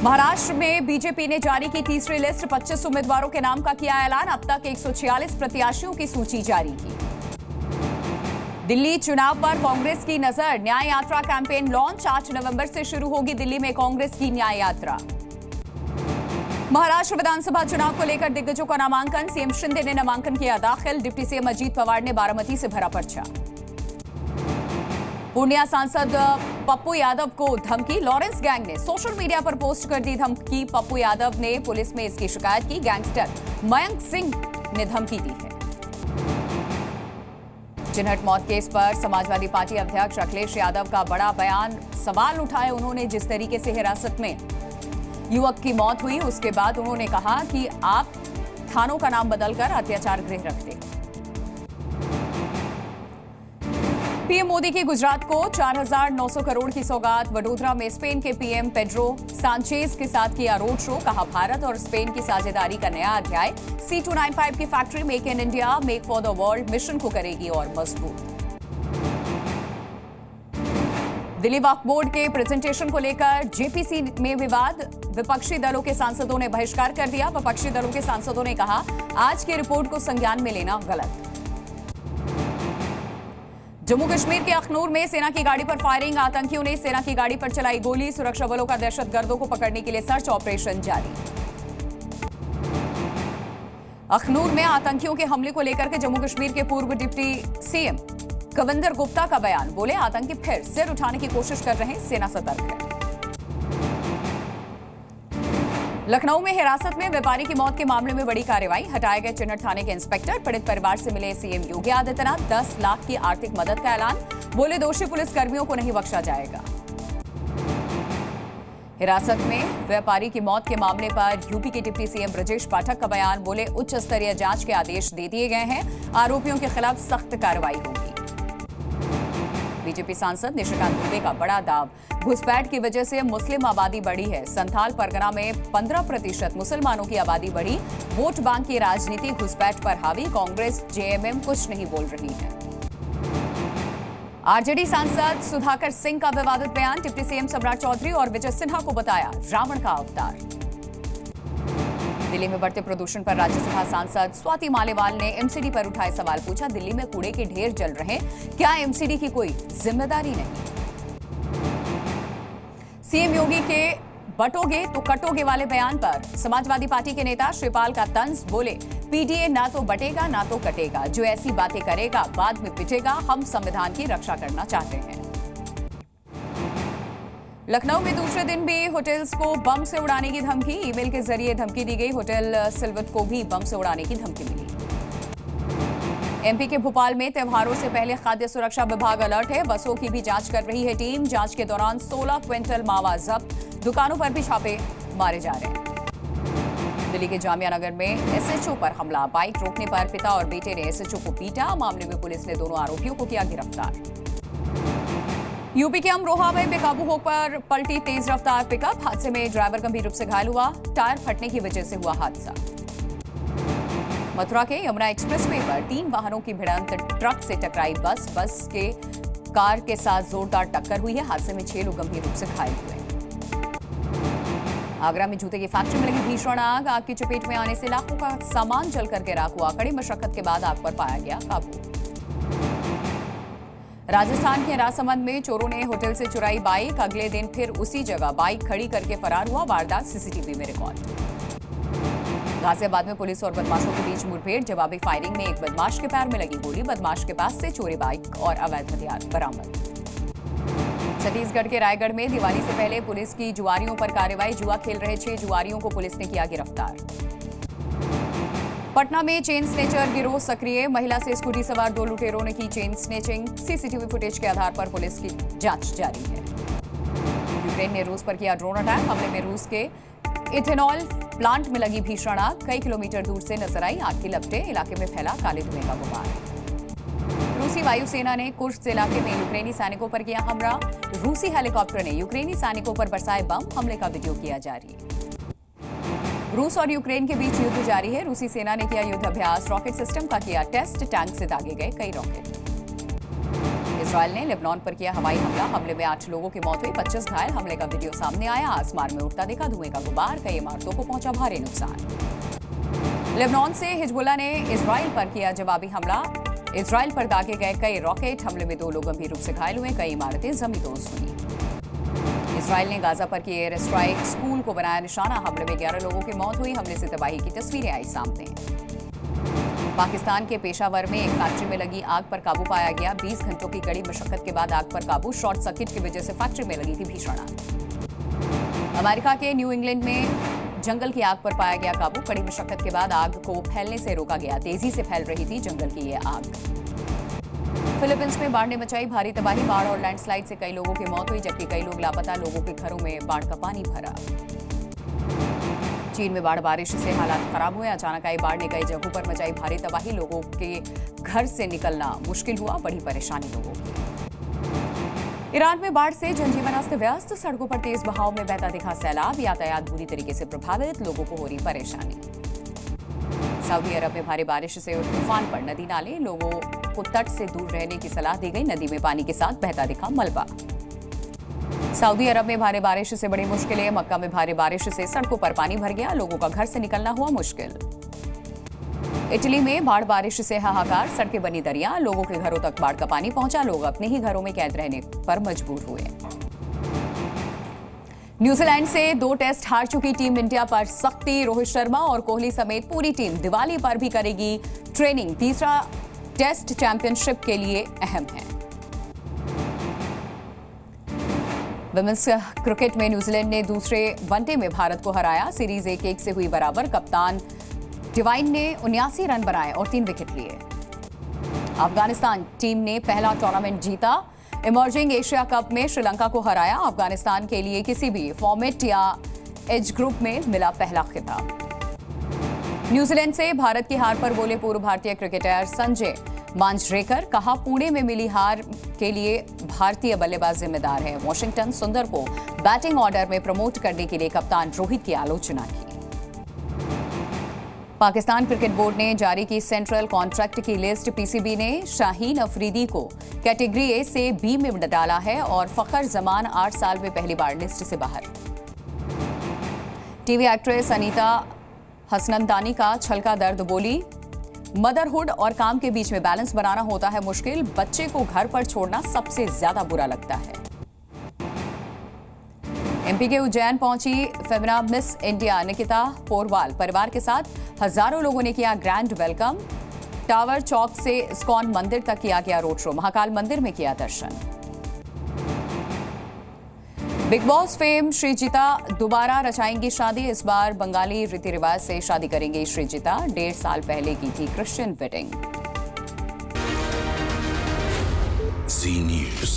महाराष्ट्र में बीजेपी ने जारी की तीसरी लिस्ट, 25 उम्मीदवारों के नाम का किया ऐलान। अब तक 146 प्रत्याशियों की सूची जारी की। दिल्ली चुनाव पर कांग्रेस की नजर, न्याय यात्रा कैंपेन लॉन्च। 8 नवंबर से शुरू होगी दिल्ली में कांग्रेस की न्याय यात्रा। महाराष्ट्र विधानसभा चुनाव को लेकर दिग्गजों का नामांकन, सीएम शिंदे ने नामांकन किया दाखिल। डिप्टी सीएम अजीत पवार ने बारामती से भरा पर्चा। पूर्णिया सांसद पप्पू यादव को धमकी, लॉरेंस गैंग ने सोशल मीडिया पर पोस्ट कर दी धमकी। पप्पू यादव ने पुलिस में इसकी शिकायत की। गैंगस्टर मयंक सिंह ने धमकी दी है। चिन्हट मौत केस पर समाजवादी पार्टी अध्यक्ष अखिलेश यादव का बड़ा बयान, सवाल उठाए उन्होंने। जिस तरीके से हिरासत में युवक की मौत हुई, उसके बाद उन्होंने कहा कि आप थानों का नाम बदलकर अत्याचार गृह रख दें। पीएम मोदी की गुजरात को 4,900 करोड़ की सौगात। वडोदरा में स्पेन के पीएम पेड्रो सांचेज के साथ किया रोड शो। कहा भारत और स्पेन की साझेदारी का नया अध्याय। C295 की factory make in India, make for the world mission को करेगी और मजबूत। दिल्ली वक्फ बोर्ड के प्रेजेंटेशन को लेकर जेपीसी में विवाद, विपक्षी दलों के सांसदों ने बहिष्कार कर दिया। विपक्षी दलों के सांसदों ने कहा आज की रिपोर्ट को संज्ञान में लेना गलत। जम्मू कश्मीर के अखनूर में सेना की गाड़ी पर फायरिंग, आतंकियों ने सेना की गाड़ी पर चलाई गोली। सुरक्षा बलों का दहशतगर्दों को पकड़ने के लिए सर्च ऑपरेशन जारी। अखनूर में आतंकियों के हमले को लेकर के जम्मू कश्मीर के पूर्व डिप्टी सीएम कविंदर गुप्ता का बयान, बोले आतंकी फिर सिर उठाने की कोशिश कर रहे हैं, सेना सतर्क है। लखनऊ में हिरासत में व्यापारी की मौत के मामले में बड़ी कार्रवाई, हटाए गए चिन्हट थाने के इंस्पेक्टर। पीड़ित परिवार से मिले सीएम योगी आदित्यनाथ, 10 लाख की आर्थिक मदद का ऐलान, बोले दोषी पुलिस कर्मियों को नहीं बख्शा जाएगा। हिरासत में व्यापारी की मौत के मामले पर यूपी के डिप्टी सीएम ब्रजेश पाठक का बयान, बोले उच्च स्तरीय जांच के आदेश दे दिए गए हैं, आरोपियों के खिलाफ सख्त कार्रवाई होगी। बीजेपी सांसद निशिकांत दुबे का बड़ा दाव, घुसपैठ की वजह से मुस्लिम आबादी बढ़ी है। संथाल परगना में 15% मुसलमानों की आबादी बढ़ी। वोट बैंक की राजनीति घुसपैठ पर हावी, कांग्रेस जेएमएम कुछ नहीं बोल रही है। आरजेडी सांसद सुधाकर सिंह का विवादित बयान, डिप्टी सीएम सम्राट चौधरी और विजय सिन्हा को बताया रावण का अवतार। दिल्ली में बढ़ते प्रदूषण पर राज्यसभा सांसद स्वाति मालेवाल ने एमसीडी पर उठाए सवाल, पूछा दिल्ली में कूड़े के ढेर जल रहे, क्या एमसीडी की कोई जिम्मेदारी नहीं? सीएम योगी के बटोगे तो कटोगे वाले बयान पर समाजवादी पार्टी के नेता श्रीपाल का तंज, बोले पीडीए ना तो बटेगा ना तो कटेगा, जो ऐसी बातें करेगा बाद में पिटेगा। हम संविधान की रक्षा करना चाहते हैं। लखनऊ में दूसरे दिन भी होटल्स को बम से उड़ाने की धमकी, ईमेल के जरिए धमकी दी गई। होटल सिल्वत को भी बम से उड़ाने की धमकी मिली। एमपी के भोपाल में त्योहारों से पहले खाद्य सुरक्षा विभाग अलर्ट है, बसों की भी जांच कर रही है टीम। जांच के दौरान 16 क्विंटल मावा जब्त, दुकानों पर भी छापे मारे जा रहे हैं। दिल्ली के जामिया नगर में एसएचओ पर हमला, बाइक रोकने पर पिता और बेटे ने एसएचओ को पीटा। मामले में पुलिस ने दोनों आरोपियों को किया गिरफ्तार। यूपी के अमरोहा में बेकाबू होकर पलटी तेज रफ्तार पिकअप, हादसे में ड्राइवर गंभीर रूप से घायल हुआ, टायर फटने की वजह से हुआ हादसा। मथुरा के यमुना एक्सप्रेसवे पर 3 वाहनों की भिड़ंत, ट्रक से टकराई बस के कार के साथ जोरदार टक्कर हुई है। हादसे में 6 लोग गंभीर रूप से घायल हुए। आगरा में जूते की फैक्ट्री में लगी भीषण आग, आग की चपेट में आने से लाखों का सामान जलकर के राख हुआ। कड़ी मशक्कत के बाद आग पर पाया गया काबू। राजस्थान के राजसमंद में चोरों ने होटल से चुराई बाइक, अगले दिन फिर उसी जगह बाइक खड़ी करके फरार हुआ। वारदात सीसीटीवी में रिकॉर्ड। गाजियाबाद में पुलिस और बदमाशों के बीच मुठभेड़, जवाबी फायरिंग में एक बदमाश के पैर में लगी गोली, बदमाश के पास से चोरी बाइक और अवैध हथियार बरामद। छत्तीसगढ़ के रायगढ़ में दिवाली से पहले पुलिस की जुआरियों पर कार्रवाई, जुआ खेल रहे 6 जुआरियों को पुलिस ने किया गिरफ्तार। पटना में चेन स्नेचर गिरोह सक्रिय, महिला से स्कूटी सवार 2 लुटेरों ने की चेन स्नेचिंग। सीसीटीवी फुटेज के आधार पर पुलिस की जांच जारी है। यूक्रेन ने रूस पर किया ड्रोन अटैक, हमले में रूस के इथेनॉल प्लांट में लगी भीषण आग, कई किलोमीटर दूर से नजर आई आग की लपटें, इलाके में फैला काले धुएं का गुबार। रूसी वायुसेना ने कुर्स्क इलाके में यूक्रेनी सैनिकों पर किया हमला, रूसी हेलीकॉप्टर ने यूक्रेनी सैनिकों पर बरसाए बम, हमले का वीडियो किया जारी। रूस और यूक्रेन के बीच युद्ध जारी है, रूसी सेना ने किया युद्ध अभ्यास, रॉकेट सिस्टम का किया टेस्ट, टैंक से दागे गए कई रॉकेट। इजराइल ने लेबनान पर किया हवाई हमला। हमले में 8 लोगों की मौत हुई, 25 घायल। हमले का वीडियो सामने आया। आसमान में उड़ता देखा धुएं का गुबार। कई इमारतों को पहुंचा भारी नुकसान। लेबनान से हिजबुल्लाह ने इजराइल पर किया जवाबी हमला। इजराइल पर दागे गए कई रॉकेट। हमले में 2 लोग गंभीर रूप से घायल हुए। कई इमारतें जमींदोज हुई। इजराइल ने गाजा पर की एयर स्ट्राइक, स्कूल को बनाया निशाना। हमले में 11 लोगों की मौत हुई। हमले से तबाही की तस्वीरें आई सामने। पाकिस्तान के पेशावर में एक फैक्ट्री में लगी आग पर काबू पाया गया। 20 घंटों की कड़ी मशक्कत के बाद आग पर काबू। शॉर्ट सर्किट की वजह से फैक्ट्री में लगी थी भीषण आग। अमेरिका के न्यू इंग्लैंड में जंगल की आग पर पाया गया काबू। कड़ी मशक्कत के बाद आग को फैलने से रोका गया। तेजी से फैल रही थी जंगल की यह आग। फिलीपींस में बाढ़ ने मचाई भारी तबाही। बाढ़ और लैंडस्लाइड से कई लोगों की मौत हुई, जबकि कई लोग लापता। लोगों के घरों में बाढ़ का पानी भरा। चीन में बाढ़ बारिश से हालात खराब हुए। अचानक आई बाढ़ ने कई जगहों पर मचाई भारी तबाही। लोगों के घर से निकलना मुश्किल हुआ। बड़ी परेशानी लोगों की। ईरान में बाढ़ से जनजीवन अस्त व्यस्त। सड़कों पर तेज बहाव में बहता दिखा सैलाब। यातायात बुरी तरीके से प्रभावित। लोगों को हो रही परेशानी। सऊदी अरब में भारी बारिश से तूफान पर नदी नाले। लोगों को तट से दूर रहने की सलाह दी गई। नदी में पानी के साथ बहता दिखा मलबा। सऊदी अरब में भारी बारिश से बड़ी मुश्किलें। मक्का में भारी बारिश से सड़कों पर पानी भर गया। लोगों का घर से निकलना हुआ मुश्किल। इटली में बाढ़ बारिश से हाहाकार। सड़कें बनी दरिया। लोगों के घरों तक बाढ़ का पानी पहुंचा। लोग अपने ही घरों में कैद रहने पर मजबूर हुए। न्यूजीलैंड से 2 टेस्ट हार चुकी टीम इंडिया पर सख्ती। रोहित शर्मा और कोहली समेत पूरी टीम दिवाली पर भी करेगी ट्रेनिंग। तीसरा टेस्ट चैंपियनशिप के लिए अहम है। विमेंस क्रिकेट में न्यूजीलैंड ने दूसरे वनडे में भारत को हराया। सीरीज 1-1 से हुई बराबर। कप्तान डिवाइन ने 79 रन बनाए और 3 विकेट लिए। अफगानिस्तान टीम ने पहला टूर्नामेंट जीता। इमर्जिंग एशिया कप में श्रीलंका को हराया। अफगानिस्तान के लिए किसी भी फॉर्मेट या एज ग्रुप में मिला पहला खिताब। न्यूजीलैंड से भारत की हार पर बोले पूर्व भारतीय क्रिकेटर संजय मांजरेकर। कहा, पुणे में मिली हार के लिए भारतीय बल्लेबाज जिम्मेदार है। वॉशिंगटन सुंदर को बैटिंग ऑर्डर में प्रमोट करने के लिए कप्तान रोहित की आलोचना की। पाकिस्तान क्रिकेट बोर्ड ने जारी की सेंट्रल कॉन्ट्रैक्ट की लिस्ट। पीसीबी ने शाहीन अफरीदी को कैटेगरी ए से बी में डाला है और फखर जमान 8 साल में पहली बार लिस्ट से बाहर। टीवी एक्ट्रेस अनीता हसनंदानी का छलका दर्द बोली, मदरहुड और काम के बीच में बैलेंस बनाना होता है मुश्किल। बच्चे को घर पर छोड़ना सबसे ज्यादा बुरा लगता है। एमपी के उज्जैन पहुंची फेमिना मिस इंडिया निकिता पोरवाल। परिवार के साथ हजारों लोगों ने किया ग्रैंड वेलकम। टावर चौक से इस्कॉन मंदिर तक किया गया रोड शो। महाकाल मंदिर में किया दर्शन। बिग बॉस फेम श्रीजिता दोबारा रचाएंगी शादी। इस बार बंगाली रीति रिवाज से शादी करेंगे श्रीजिता। 1.5 साल पहले की थी क्रिश्चियन वेडिंग। Z News।